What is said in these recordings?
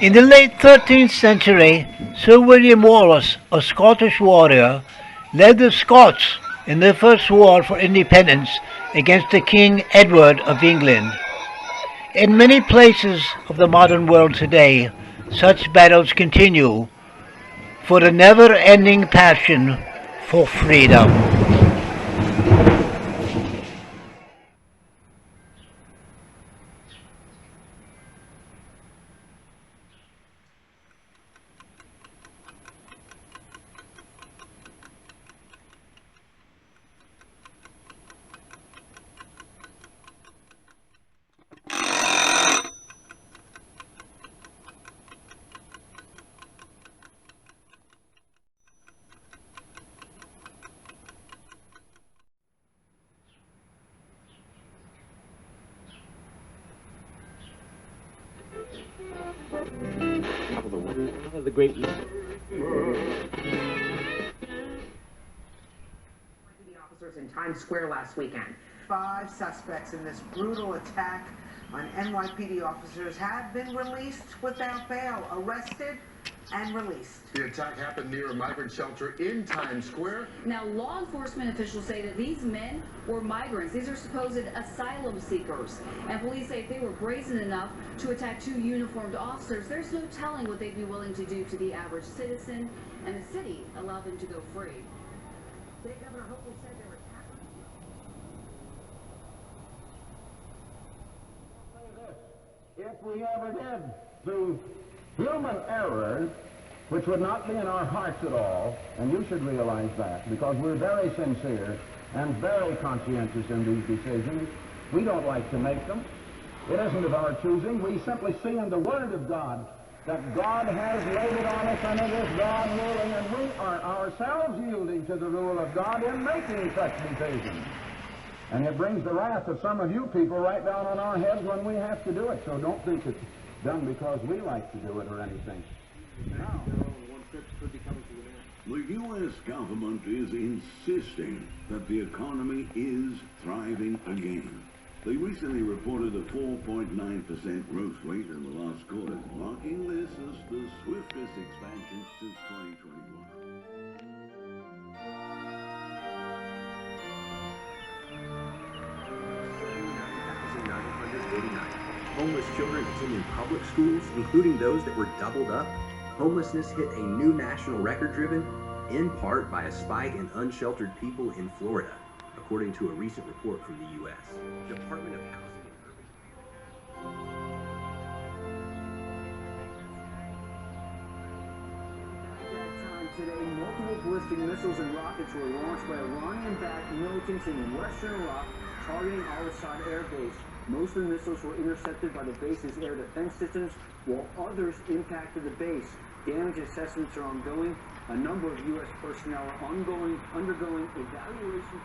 In the late 13th century, Sir William Wallace, a Scottish warrior, led the Scots in their first war for independence against the King Edward of England. In many places of the modern world today, such battles continue for the never-ending passion for freedom. One of the great officers in Times Square last weekend. 5 suspects in this brutal attack on NYPD officers have been released without bail, arrested and released. The attack happened near a migrant shelter in Times Square. Now, law enforcement officials say that these men were migrants. These are supposed asylum seekers. And police say if they were brazen enough to attack 2 uniformed officers, there's no telling what they'd be willing to do to the average citizen. And the city allowed them to go free. State Governor Hochul said they were if we ever did through human errors, which would not be in our hearts at all, and you should realize that, because we're very sincere and very conscientious in these decisions. We don't like to make them. It isn't of our choosing. We simply see in the Word of God that God has laid it on us, and it is God ruling, and we are ourselves yielding to the rule of God in making such decisions. And it brings the wrath of some of you people right down on our heads when we have to do it. So don't think it's done because we like to do it or anything. No. The U.S. government is insisting that the economy is thriving again. They recently reported a 4.9% growth rate in the last quarter, marking this as the swiftest expansion since 2021. Homeless children attending public schools, including those that were doubled up. Homelessness hit a new national record driven in part by a spike in unsheltered people in Florida, according to a recent report from the U.S. Department of Housing and Urban Today, multiple ballistic missiles and rockets were launched by Iranian-backed militants in western Iraq, targeting al-Assad Air Base. Most of the missiles were intercepted by the base's air defense systems, while others impacted the base. Damage assessments are ongoing. A number of U.S. personnel are undergoing evaluation.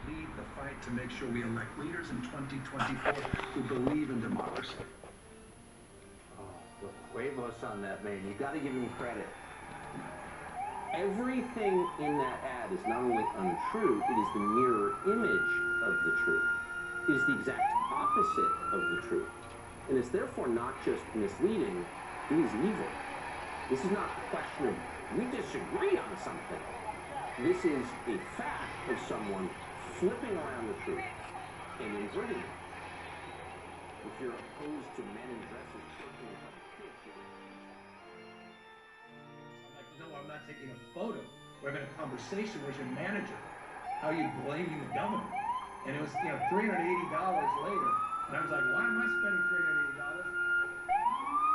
Lead the fight to make sure we elect leaders in 2024 who believe in democracy. Look, Quavos on that, man. You got to give him credit. Everything in that ad is not only untrue, it is the mirror image of the truth. It is the exact opposite of the truth. And it's therefore not just misleading, it is evil. This is not a question of we disagree on something. This is a fact of someone flipping around the truth and inverting it. If you're opposed to men in dresses working with other kids, No, I'm not taking a photo. We're having a conversation. Where's your manager? How are you blaming the government? And it was, $380 later. And I was like, why am I spending $380?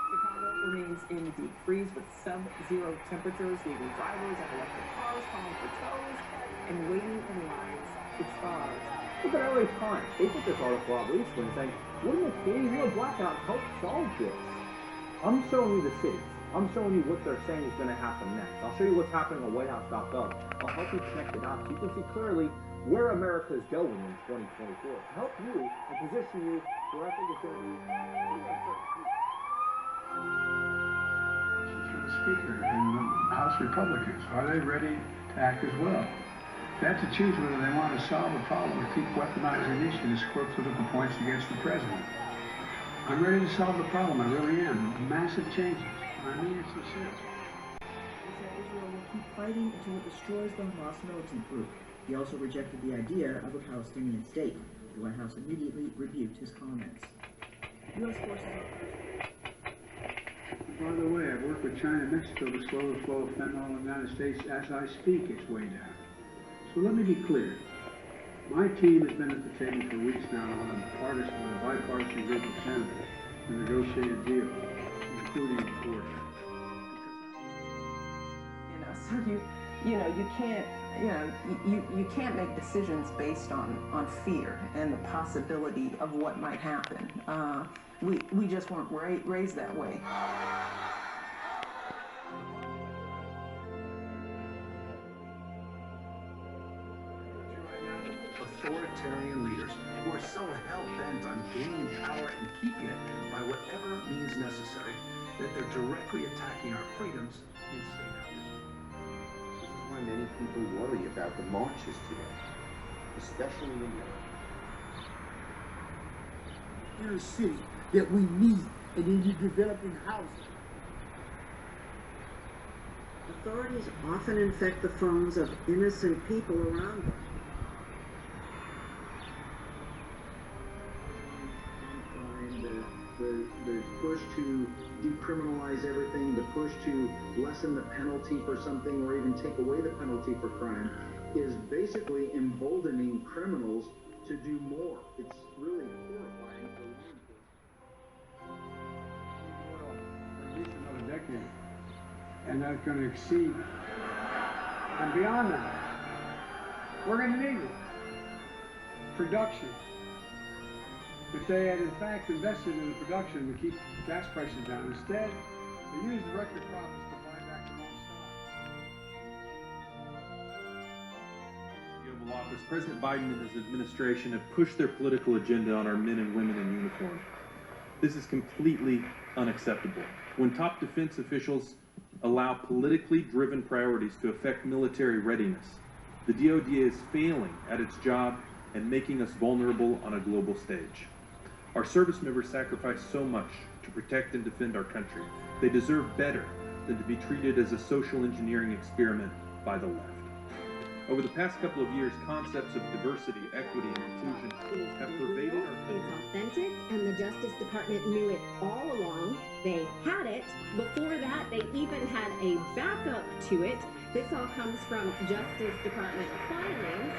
Chicago remains in deep freeze with sub-zero temperatures, leaving drivers and electric cars calling for tows and waiting in lines to charge. Look at LA Times. They put this article out recently saying, wouldn't a occasional blackout help solve this? I'm showing you the cities. I'm showing you what they're saying is going to happen next. I'll show you what's happening on whitehouse.gov. I'll help you connect the dots. You can see clearly where America is going in 2024. To help you and position you where I think it's going to be. Speaker and the House Republicans, are they ready to act as well? They have to choose whether they want to solve the problem or keep weaponizing issues to score political points against the president. I'm ready to solve the problem. I really am. Massive changes. I mean it sincerely. He said Israel will keep fighting until it destroys the Hamas militant group. He also rejected the idea of a Palestinian state. The White House immediately rebuked his comments. U.S. forces By the way, I've worked with China and Mexico to slow the flow of fentanyl in the United States. As I speak, it's way down. So let me be clear. My team has been at the table for weeks now on a bipartisan group of senators to negotiate a deal, including abortion. So you can't make decisions based on fear and the possibility of what might happen. We just weren't raised that way. Authoritarian leaders who are so hell-bent on gaining power and keeping it by whatever means necessary that they're directly attacking our freedoms and state hours. This is why many people worry about the marches today, especially in Europe. Inner city that we need, and then you develop in housing. Authorities often infect the phones of innocent people around them. The push to decriminalize everything, the push to lessen the penalty for something or even take away the penalty for crime is basically emboldening criminals to do more. It's really horrifying for law enforcement. At least another decade. And that's going to exceed and beyond that. We're going to need it. Production. If they had in fact invested in the production to keep gas prices down, instead they used the record profits to buy back their own stock. The Oval Office, President Biden and his administration have pushed their political agenda on our men and women in uniform. This is completely unacceptable. When top defense officials allow politically driven priorities to affect military readiness, the DoD is failing at its job and making us vulnerable on a global stage. Our service members sacrifice so much to protect and defend our country. They deserve better than to be treated as a social engineering experiment by the left. Over the past couple of years, concepts of diversity, equity, and inclusion have pervaded our country. It's authentic, and the Justice Department knew it all along. They had it. Before that, they even had a backup to it. This all comes from Justice Department filings.